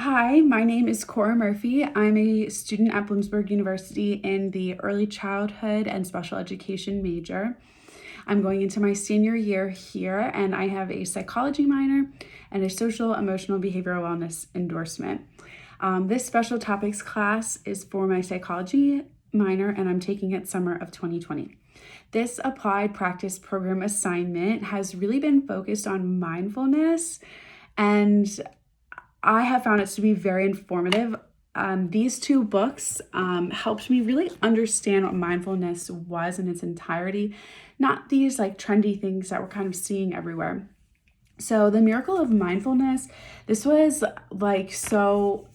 Hi, my name is Kora Murphy. I'm a student at Bloomsburg University in the early childhood and special education major. I'm going into my senior year here, and I have a psychology minor and a social emotional behavioral wellness endorsement. This special topics class is for my psychology minor, and I'm taking it summer of 2020. This applied practice program assignment has really been focused on mindfulness, and I have found it to be very informative. These two books helped me really understand what mindfulness was in its entirety, not these like trendy things that we're kind of seeing everywhere. So, The Miracle of Mindfulness, this was like so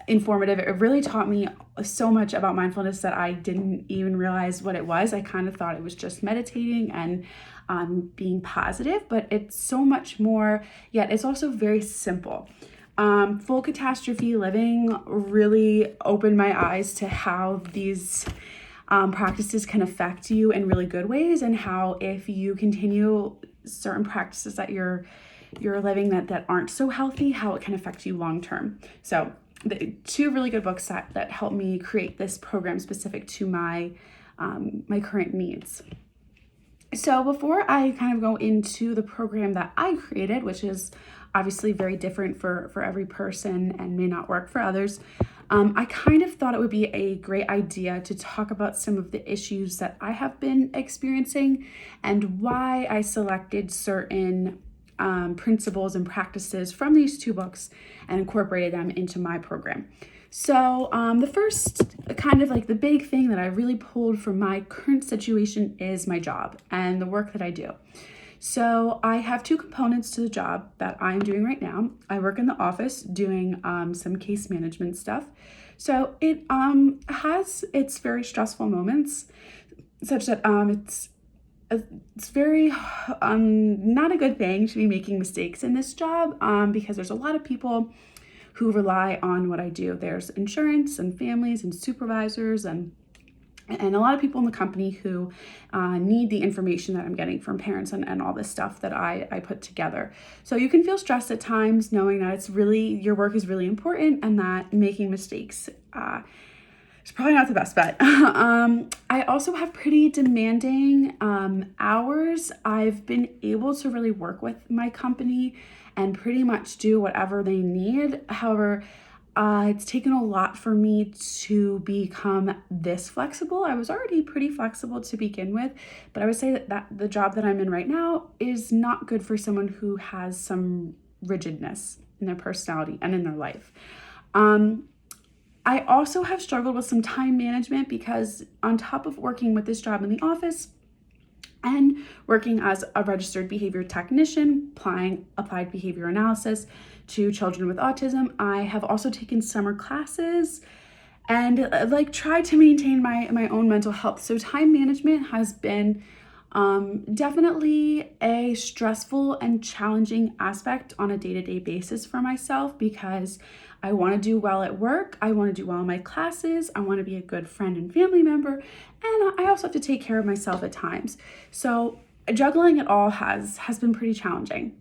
informative. It really taught me so much about mindfulness that I didn't even realize what it was. I kind of thought it was just meditating and being positive, but it's so much more, yet it's also very simple. Full catastrophe living really opened my eyes to how these practices can affect you in really good ways, and how if you continue certain practices that you're living that aren't so healthy, how it can affect you long term. So the two really good books that helped me create this program specific to my current needs. So before I kind of go into the program that I created, which is obviously very different for every person and may not work for others, I kind of thought it would be a great idea to talk about some of the issues that I have been experiencing and why I selected certain principles and practices from these two books and incorporated them into my program. So the first kind of like the big thing that I really pulled from my current situation is my job and the work that I do. So I have two components to the job that I'm doing right now. I work in the office doing some case management stuff. So it has its very stressful moments, such that it's very not a good thing to be making mistakes in this job because there's a lot of people who rely on what I do. There's insurance and families and supervisors and a lot of people in the company who need the information that I'm getting from parents and all this stuff that I put together. So you can feel stressed at times knowing that it's really, your work is really important and that making mistakes is probably not the best bet. I also have pretty demanding hours. I've been able to really work with my company and pretty much do whatever they need. However, it's taken a lot for me to become this flexible. I was already pretty flexible to begin with, but I would say that the job that I'm in right now is not good for someone who has some rigidness in their personality and in their life. I also have struggled with some time management because on top of working with this job in the office and working as a registered behavior technician, applying applied behavior analysis to children with autism, I have also taken summer classes and tried to maintain my own mental health. So time management has been definitely a stressful and challenging aspect on a day-to-day basis for myself because I want to do well at work, I want to do well in my classes, I want to be a good friend and family member, and I also have to take care of myself at times. So juggling it all has been pretty challenging.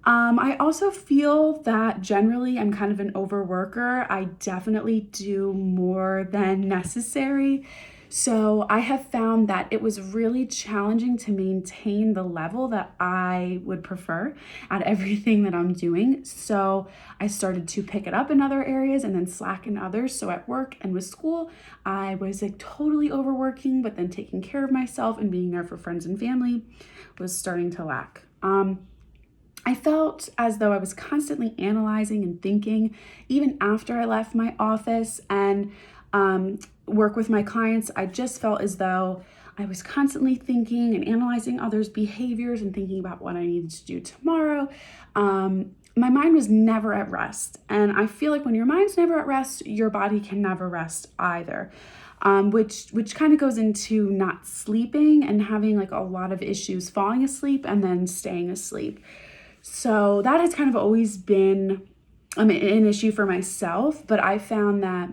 I also feel that generally I'm kind of an overworker. I definitely do more than necessary. So I have found that it was really challenging to maintain the level that I would prefer at everything that I'm doing. So I started to pick it up in other areas and then slack in others. So at work and with school, I was like totally overworking, but then taking care of myself and being there for friends and family was starting to lack. I felt as though I was constantly analyzing and thinking, even after I left my office and work with my clients. I just felt as though I was constantly thinking and analyzing others' behaviors and thinking about what I needed to do tomorrow. My mind was never at rest. And I feel like when your mind's never at rest, your body can never rest either. Which kind of goes into not sleeping and having like a lot of issues falling asleep and then staying asleep. So that has kind of always been an issue for myself, but I found that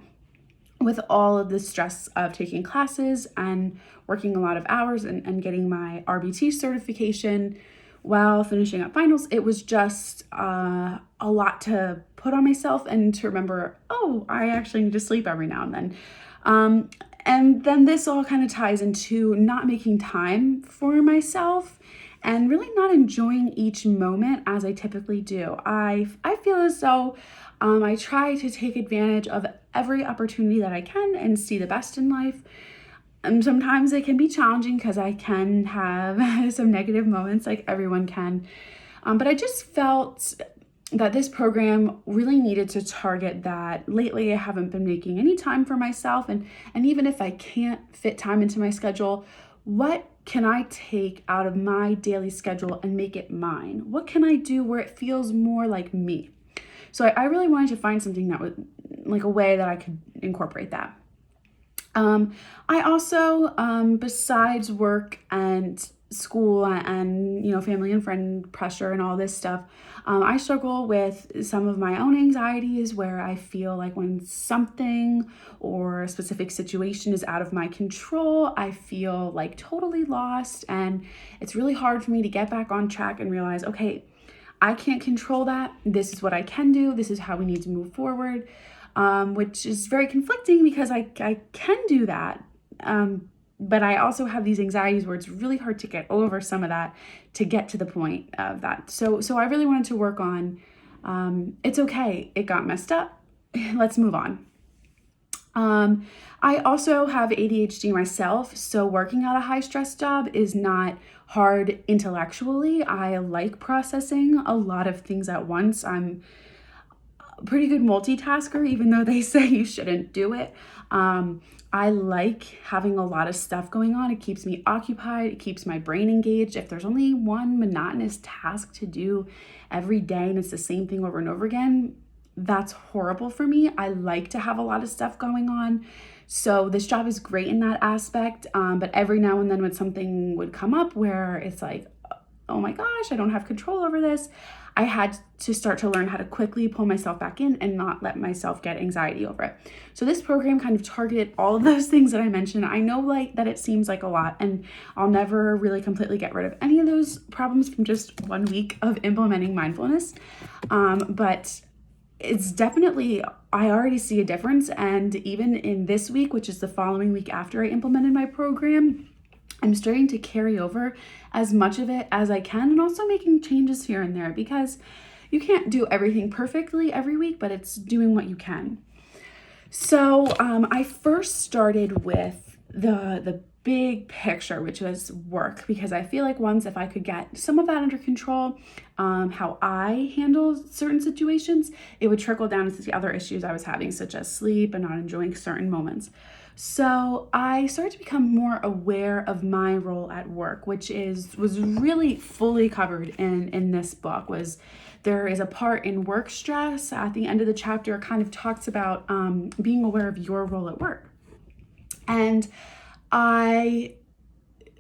with all of the stress of taking classes and working a lot of hours and getting my RBT certification while finishing up finals, it was just a lot to put on myself and to remember, oh, I actually need to sleep every now and then. And then this all kind of ties into not making time for myself and really not enjoying each moment as I typically do. I feel as though I try to take advantage of every opportunity that I can and see the best in life. And sometimes it can be challenging because I can have some negative moments like everyone can. But I just felt that this program really needed to target that. Lately, I haven't been making any time for myself. And even if I can't fit time into my schedule, what can I take out of my daily schedule and make it mine? What can I do where it feels more like me? So I really wanted to find something that was like a way that I could incorporate that. I also, besides work and school and, family and friend pressure and all this stuff, I struggle with some of my own anxieties where I feel like when something or a specific situation is out of my control, I feel like totally lost. And it's really hard for me to get back on track and realize, okay, I can't control that. This is what I can do. This is how we need to move forward. Which is very conflicting because I can do that. But I also have these anxieties where it's really hard to get over some of that to get to the point of that. So I really wanted to work on, it's okay. It got messed up. Let's move on. I also have ADHD myself, so working at a high stress job is not hard intellectually. I like processing a lot of things at once. I'm pretty good multitasker, even though they say you shouldn't do it. I like having a lot of stuff going on. It keeps me occupied. It keeps my brain engaged. If there's only one monotonous task to do every day and it's the same thing over and over again, that's horrible for me. I like to have a lot of stuff going on. So this job is great in that aspect. But every now and then when something would come up where it's like, oh my gosh, I don't have control over this, I had to start to learn how to quickly pull myself back in and not let myself get anxiety over it. So this program kind of targeted all of those things that I mentioned. I know that it seems like a lot, and I'll never really completely get rid of any of those problems from just 1 week of implementing mindfulness. But it's definitely, I already see a difference. And even in this week, which is the following week after I implemented my program, I'm starting to carry over as much of it as I can, and also making changes here and there because you can't do everything perfectly every week, but it's doing what you can. So I first started with the big picture, which was work, because I feel like if I could get some of that under control, how I handle certain situations, it would trickle down to the other issues I was having, such as sleep and not enjoying certain moments. So I started to become more aware of my role at work, which was really fully covered in this book. There is a part in work stress at the end of the chapter. It kind of talks about being aware of your role at work. And I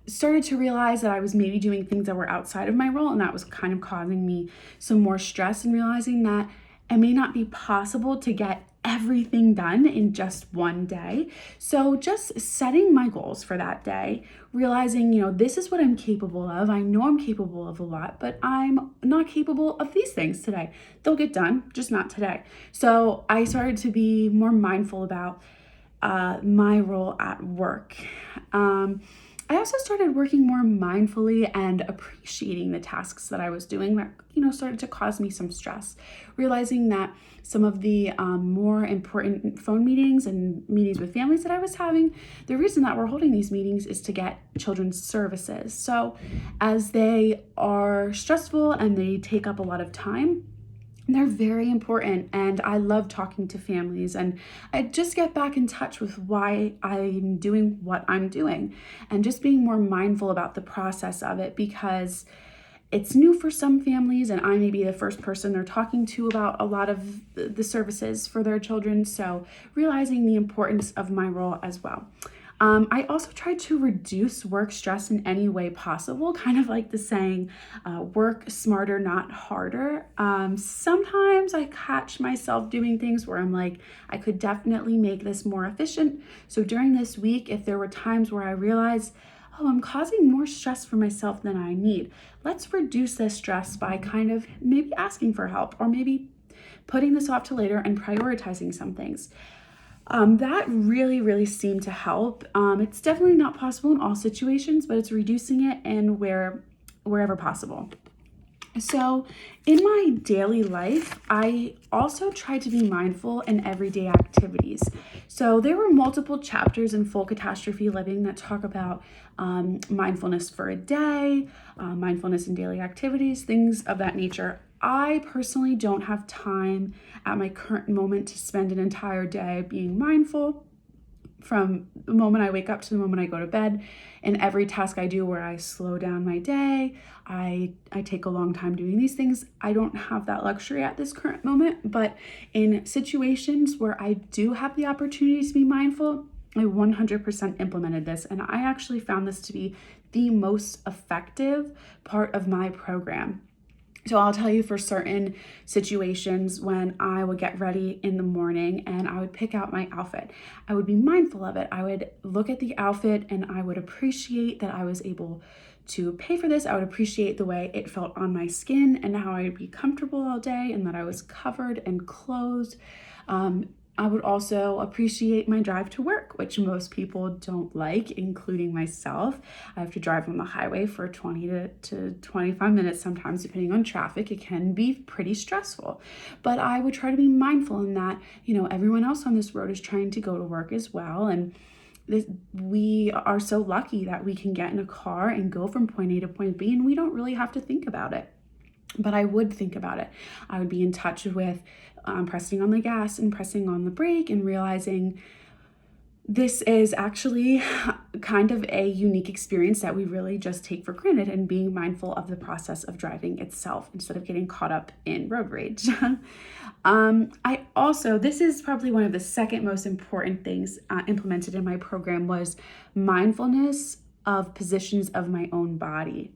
started to realize that I was maybe doing things that were outside of my role, and that was kind of causing me some more stress, and realizing that it may not be possible to get everything done in just one day. So just setting my goals for that day, realizing, this is what I'm capable of. I know I'm capable of a lot, but I'm not capable of these things today. They'll get done, just not today. So I started to be more mindful about my role at work. I also started working more mindfully and appreciating the tasks that I was doing that, started to cause me some stress. Realizing that some of the more important phone meetings and meetings with families that I was having, the reason that we're holding these meetings is to get children's services. So as they are stressful and they take up a lot of time, they're very important, and I love talking to families, and I just get back in touch with why I'm doing what I'm doing and just being more mindful about the process of it, because it's new for some families and I may be the first person they're talking to about a lot of the services for their children. So realizing the importance of my role as well. I also try to reduce work stress in any way possible, kind of like the saying, work smarter, not harder. Sometimes I catch myself doing things where I'm like, I could definitely make this more efficient. So during this week, if there were times where I realized, oh, I'm causing more stress for myself than I need, let's reduce this stress by kind of maybe asking for help, or maybe putting this off to later and prioritizing some things. That really, really seemed to help. It's definitely not possible in all situations, but it's reducing it and wherever possible. So in my daily life, I also try to be mindful in everyday activities. So there were multiple chapters in Full Catastrophe Living that talk about mindfulness for a day, mindfulness in daily activities, things of that nature. I personally don't have time at my current moment to spend an entire day being mindful from the moment I wake up to the moment I go to bed. And every task I do where I slow down my day, I take a long time doing these things. I don't have that luxury at this current moment, but in situations where I do have the opportunity to be mindful, I 100% implemented this. And I actually found this to be the most effective part of my program. So I'll tell you, for certain situations when I would get ready in the morning and I would pick out my outfit, I would be mindful of it. I would look at the outfit and I would appreciate that I was able to pay for this. I would appreciate the way it felt on my skin and how I'd be comfortable all day and that I was covered and clothed. I would also appreciate my drive to work, which most people don't like, including myself. I have to drive on the highway for 20 to 25 minutes sometimes, depending on traffic. It can be pretty stressful, but I would try to be mindful in that, everyone else on this road is trying to go to work as well. And we are so lucky that we can get in a car and go from point A to point B, and we don't really have to think about it. But I would think about it. I would be in touch with pressing on the gas and pressing on the brake and realizing this is actually kind of a unique experience that we really just take for granted, and being mindful of the process of driving itself instead of getting caught up in road rage. This is probably one of the second most important things implemented in my program, was mindfulness of positions of my own body,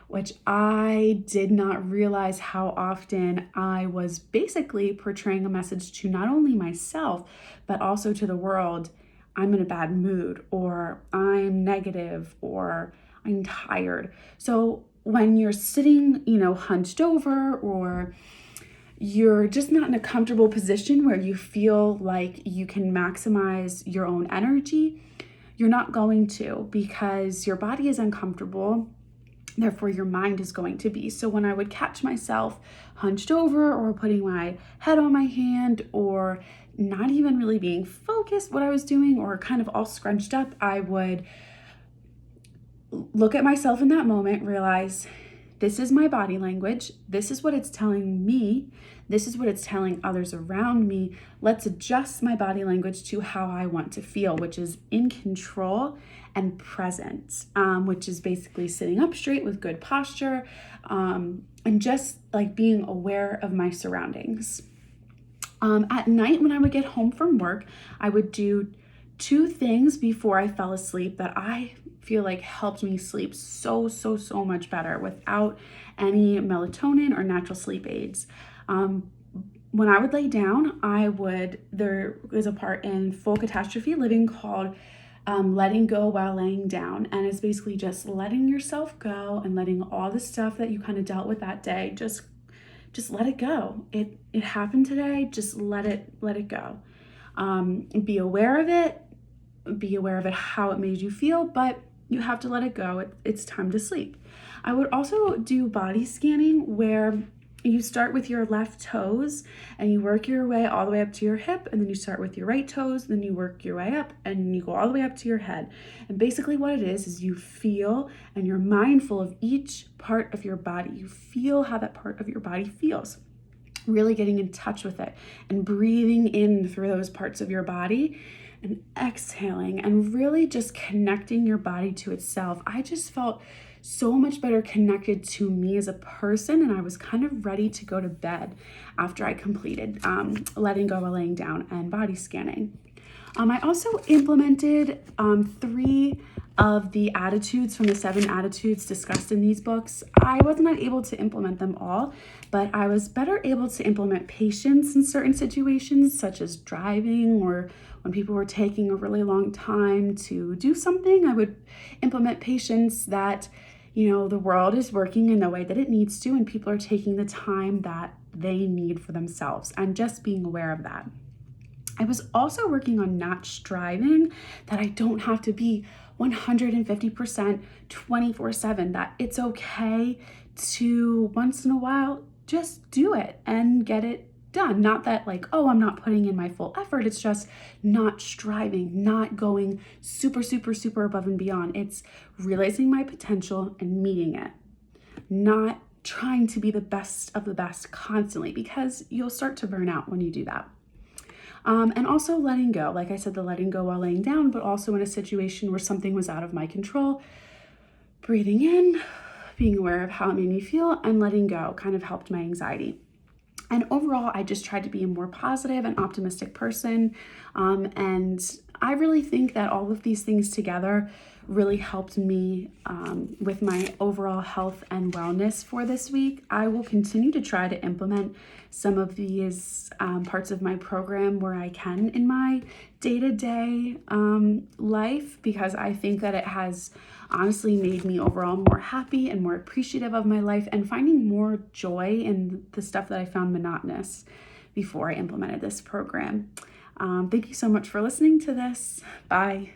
which I did not realize how often I was basically portraying a message to not only myself, but also to the world. I'm in a bad mood, or I'm negative, or I'm tired. So when you're sitting, hunched over, or you're just not in a comfortable position where you feel like you can maximize your own energy, you're not going to, because your body is uncomfortable. Therefore, your mind is going to be. So when I would catch myself hunched over, or putting my head on my hand, or not even really being focused what I was doing, or kind of all scrunched up, I would look at myself in that moment, realize this is my body language. This is what it's telling me. This is what it's telling others around me. Let's adjust my body language to how I want to feel, which is in control and present, which is basically sitting up straight with good posture, and just like being aware of my surroundings. At night, when I would get home from work, I would do 2 things before I fell asleep that I feel like helped me sleep so much better without any melatonin or natural sleep aids. When I would lay down, there was a part in Full Catastrophe Living called letting go while laying down. And it's basically just letting yourself go and letting all the stuff that you kind of dealt with that day, just let it go. It happened today. Just let it go. Be aware of it. Be aware of it, how it made you feel, but you have to let it go. It's time to sleep. I would also do body scanning, where you start with your left toes and you work your way all the way up to your hip, and then you start with your right toes, then you work your way up and you go all the way up to your head. And basically what it is you feel and you're mindful of each part of your body. You feel how that part of your body feels, really getting in touch with it and breathing in through those parts of your body and exhaling and really just connecting your body to itself. I just felt so much better connected to me as a person, and I was kind of ready to go to bed after I completed letting go while laying down and body scanning. I also implemented 3 of the attitudes from the 7 attitudes discussed in these books. I was not able to implement them all, but I was better able to implement patience in certain situations, such as driving, or when people were taking a really long time to do something. I would implement patience that, the world is working in the way that it needs to, and people are taking the time that they need for themselves, and just being aware of that. I was also working on not striving that I don't have to be 150% 24/7, that it's okay to once in a while just do it and get it done. Not that like, oh, I'm not putting in my full effort. It's just not striving, not going super, super, super above and beyond. It's realizing my potential and meeting it, not trying to be the best of the best constantly, because you'll start to burn out when you do that. And also letting go. Like I said, the letting go while laying down, but also in a situation where something was out of my control. Breathing in, being aware of how it made me feel, and letting go kind of helped my anxiety. And overall, I just tried to be a more positive and optimistic person. And I really think that all of these things together really helped me with my overall health and wellness for this week. I will continue to try to implement some of these parts of my program where I can in my day-to-day life, because I think that it has honestly made me overall more happy and more appreciative of my life, and finding more joy in the stuff that I found monotonous before I implemented this program. Thank you so much for listening to this. Bye.